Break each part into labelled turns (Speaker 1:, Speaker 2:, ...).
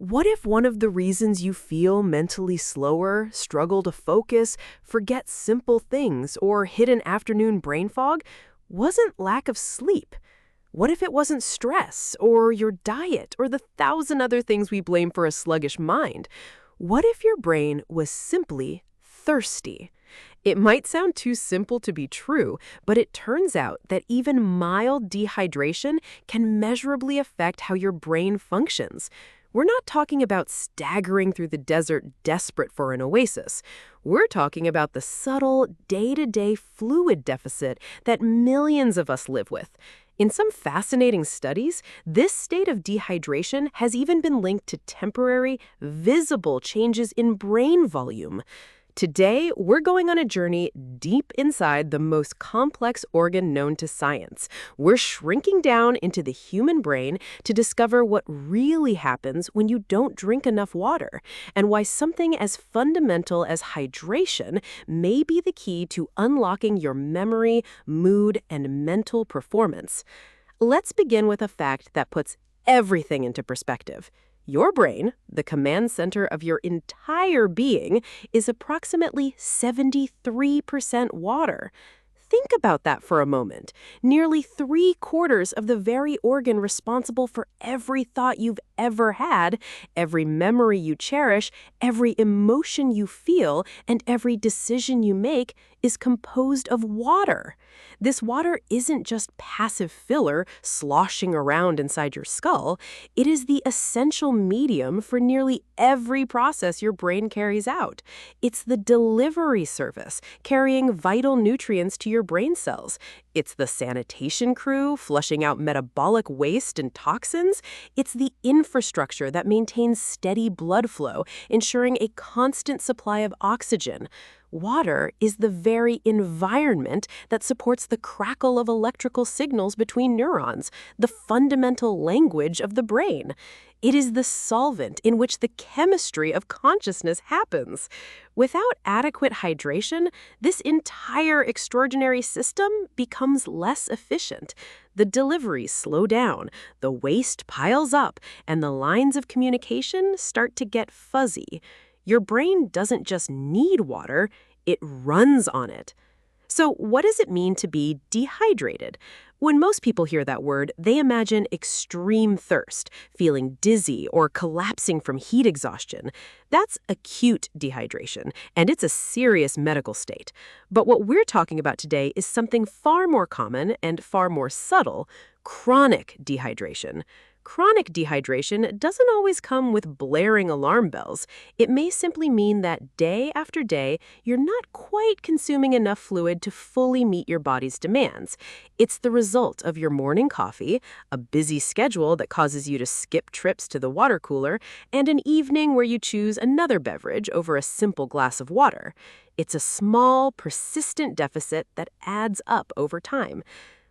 Speaker 1: What if one of the reasons you feel mentally slower, struggle to focus, forget simple things, or hit an afternoon brain fog wasn't lack of sleep? What if it wasn't stress, or your diet, or the thousand other things we blame for a sluggish mind? What if your brain was simply thirsty? It might sound too simple to be true, but it turns out that even mild dehydration can measurably affect how your brain functions. We're not talking about staggering through the desert desperate for an oasis. We're talking about the subtle, day-to-day fluid deficit that millions of us live with. In some fascinating studies, this state of dehydration has even been linked to temporary, visible changes in brain volume. Today, we're going on a journey deep inside the most complex organ known to science. We're shrinking down into the human brain to discover what really happens when you don't drink enough water, and why something as fundamental as hydration may be the key to unlocking your memory, mood, and mental performance. Let's begin with a fact that puts everything into perspective. Your brain, the command center of your entire being, is approximately 73% water. Think about that for a moment. Nearly 3/4 of the very organ responsible for every thought you've ever had, every memory you cherish, every emotion you feel, and every decision you make is composed of water. This water isn't just passive filler sloshing around inside your skull. It is the essential medium for nearly every process your brain carries out. It's the delivery service carrying vital nutrients to your brain cells. It's the sanitation crew flushing out metabolic waste and toxins. It's the infrastructure that maintains steady blood flow, ensuring a constant supply of oxygen. Water is the very environment that supports the crackle of electrical signals between neurons, the fundamental language of the brain. It is the solvent in which the chemistry of consciousness happens. Without adequate hydration, this entire extraordinary system becomes less efficient. The deliveries slow down, the waste piles up, and the lines of communication start to get fuzzy. Your brain doesn't just need water, it runs on it. So what does it mean to be dehydrated? When most people hear that word, they imagine extreme thirst, feeling dizzy or collapsing from heat exhaustion. That's acute dehydration, and it's a serious medical state. But what we're talking about today is something far more common and far more subtle: chronic dehydration. Chronic dehydration doesn't always come with blaring alarm bells. It may simply mean that day after day, you're not quite consuming enough fluid to fully meet your body's demands. It's the result of your morning coffee, a busy schedule that causes you to skip trips to the water cooler, and an evening where you choose another beverage over a simple glass of water. It's a small, persistent deficit that adds up over time.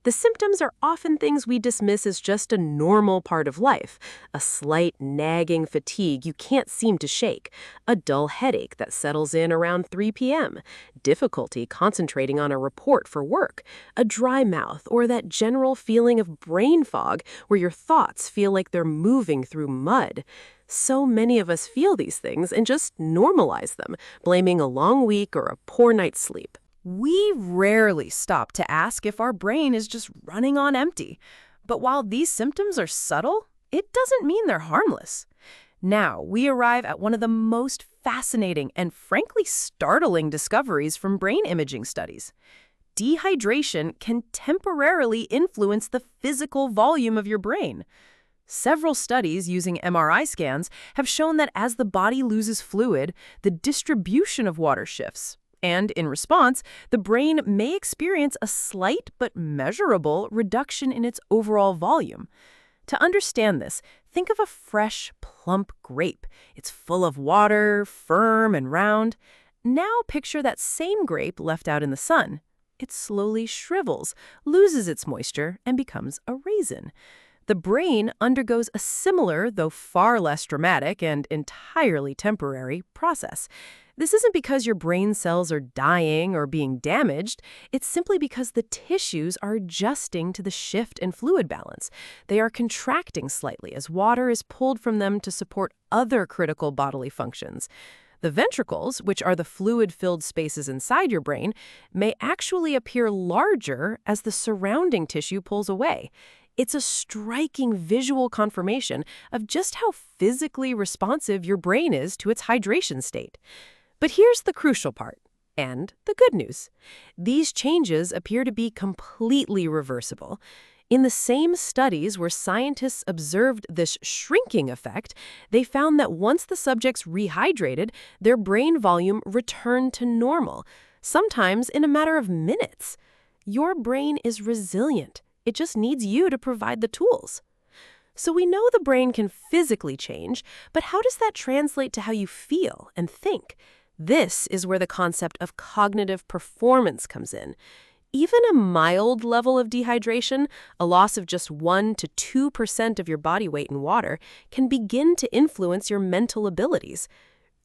Speaker 1: The symptoms are often things we dismiss as just a normal part of life: a slight nagging fatigue you can't seem to shake, a dull headache that settles in around 3 p.m., difficulty concentrating on a report for work, a dry mouth, or that general feeling of brain fog where your thoughts feel like they're moving through mud. So many of us feel these things and just normalize them, blaming a long week or a poor night's sleep.
Speaker 2: We rarely stop to ask if our brain is just running on empty. But while these symptoms are subtle, it doesn't mean they're harmless. Now, we arrive at one of the most fascinating and frankly startling discoveries from brain imaging studies. Dehydration can temporarily influence the physical volume of your brain. Several studies using MRI scans have shown that as the body loses fluid, the distribution of water shifts. And in response, the brain may experience a slight but measurable reduction in its overall volume. To understand this, think of a fresh, plump grape. It's full of water, firm and round. Now picture that same grape left out in the sun. It slowly shrivels, loses its moisture, and becomes a raisin. The brain undergoes a similar, though far less dramatic and entirely temporary, process. This isn't because your brain cells are dying or being damaged. It's simply because the tissues are adjusting to the shift in fluid balance. They are contracting slightly as water is pulled from them to support other critical bodily functions. The ventricles, which are the fluid-filled spaces inside your brain, may actually appear larger as the surrounding tissue pulls away. It's a striking visual confirmation of just how physically responsive your brain is to its hydration state. But here's the crucial part, and the good news. These changes appear to be completely reversible. In the same studies where scientists observed this shrinking effect, they found that once the subjects rehydrated, their brain volume returned to normal, sometimes in a matter of minutes. Your brain is resilient. It just needs you to provide the tools. So we know the brain can physically change, but how does that translate to how you feel and think? This is where the concept of cognitive performance comes in. Even a mild level of dehydration, a loss of just 1 to 2% of your body weight in water, can begin to influence your mental abilities.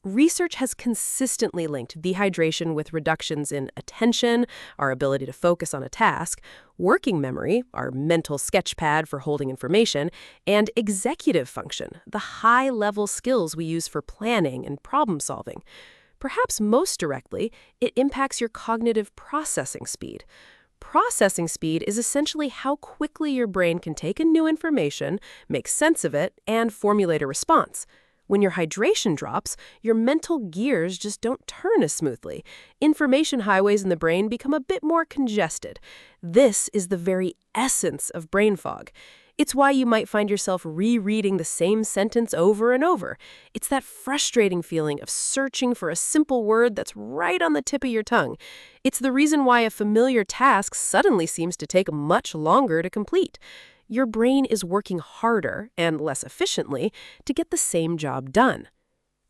Speaker 2: Research has consistently linked dehydration with reductions in attention, our ability to focus on a task, working memory, our mental sketchpad for holding information, and executive function, the high-level skills we use for planning and problem-solving. Perhaps most directly, it impacts your cognitive processing speed. Processing speed is essentially how quickly your brain can take in new information, make sense of it, and formulate a response. When your hydration drops, your mental gears just don't turn as smoothly. Information highways in the brain become a bit more congested. This is the very essence of brain fog. It's why you might find yourself rereading the same sentence over and over. It's that frustrating feeling of searching for a simple word that's right on the tip of your tongue. It's the reason why a familiar task suddenly seems to take much longer to complete. Your brain is working harder and less efficiently to get the same job done.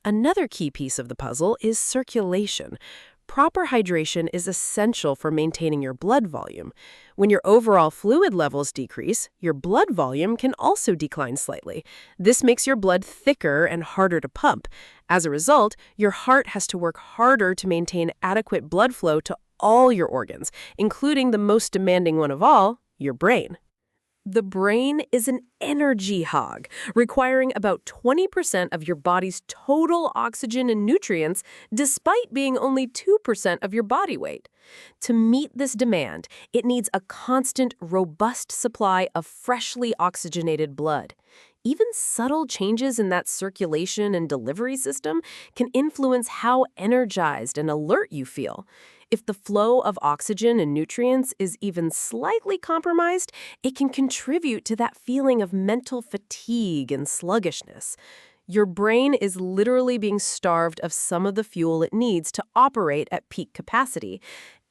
Speaker 2: Another key piece of the puzzle is circulation. Proper hydration is essential for maintaining your blood volume. When your overall fluid levels decrease, your blood volume can also decline slightly. This makes your blood thicker and harder to pump. As a result, your heart has to work harder to maintain adequate blood flow to all your organs, including the most demanding one of all, your brain. The brain is an energy hog, requiring about 20% of your body's total oxygen and nutrients, despite being only 2% of your body weight. To meet this demand, it needs a constant, robust supply of freshly oxygenated blood. Even subtle changes in that circulation and delivery system can influence how energized and alert you feel. If the flow of oxygen and nutrients is even slightly compromised, it can contribute to that feeling of mental fatigue and sluggishness. Your brain is literally being starved of some of the fuel it needs to operate at peak capacity.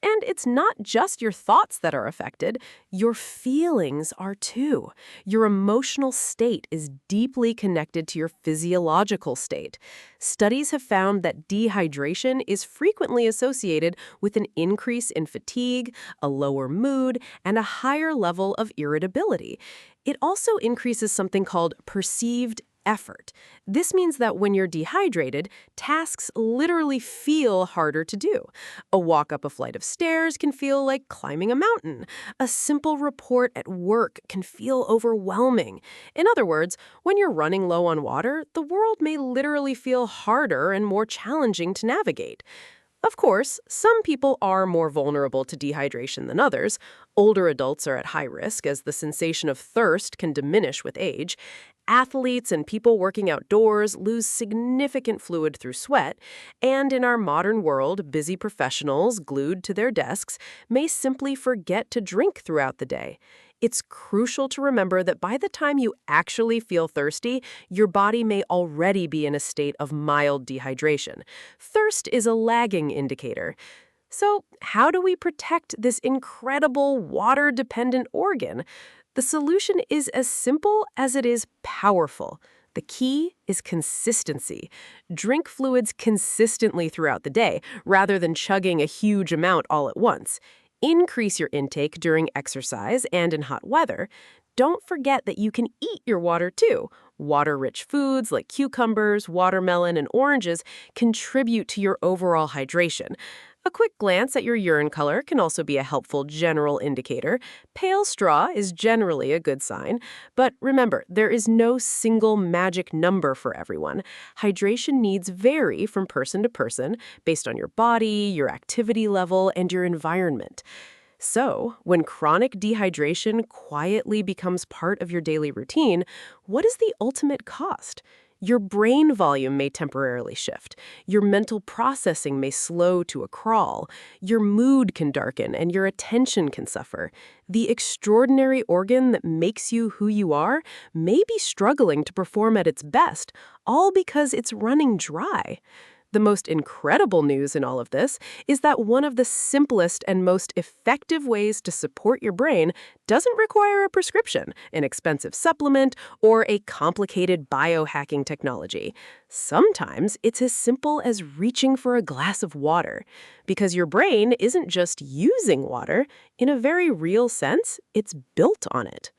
Speaker 2: And it's not just your thoughts that are affected, your feelings are too. Your emotional state is deeply connected to your physiological state. Studies have found that dehydration is frequently associated with an increase in fatigue, a lower mood, and a higher level of irritability. It also increases something called perceived effort. This means that when you're dehydrated, tasks literally feel harder to do. A walk up a flight of stairs can feel like climbing a mountain. A simple report at work can feel overwhelming. In other words, when you're running low on water, the world may literally feel harder and more challenging to navigate. Of course, some people are more vulnerable to dehydration than others. Older adults are at high risk as the sensation of thirst can diminish with age. Athletes and people working outdoors lose significant fluid through sweat. And in our modern world, busy professionals glued to their desks may simply forget to drink throughout the day. It's crucial to remember that by the time you actually feel thirsty, your body may already be in a state of mild dehydration. Thirst is a lagging indicator. So, how do we protect this incredible water-dependent organ? The solution is as simple as it is powerful. The key is consistency. Drink fluids consistently throughout the day, rather than chugging a huge amount all at once. Increase your intake during exercise and in hot weather.
Speaker 1: don't forget that you can eat your water too. Water-rich foods like cucumbers, watermelon, and oranges contribute to your overall hydration. A quick glance at your urine color can also be a helpful general indicator. Pale straw is generally a good sign. But remember, there is no single magic number for everyone. Hydration needs vary from person to person based on your body, your activity level, and your environment. So, when chronic dehydration quietly becomes part of your daily routine, what is the ultimate cost? Your brain volume may temporarily shift. Your mental processing may slow to a crawl. Your mood can darken and your attention can suffer. The extraordinary organ that makes you who you are may be struggling to perform at its best, all because it's running dry. The most incredible news in all of this is that one of the simplest and most effective ways to support your brain doesn't require a prescription, an expensive supplement, or a complicated biohacking technology. Sometimes it's as simple as reaching for a glass of water, because your brain isn't just using water. In a very real sense, it's built on it.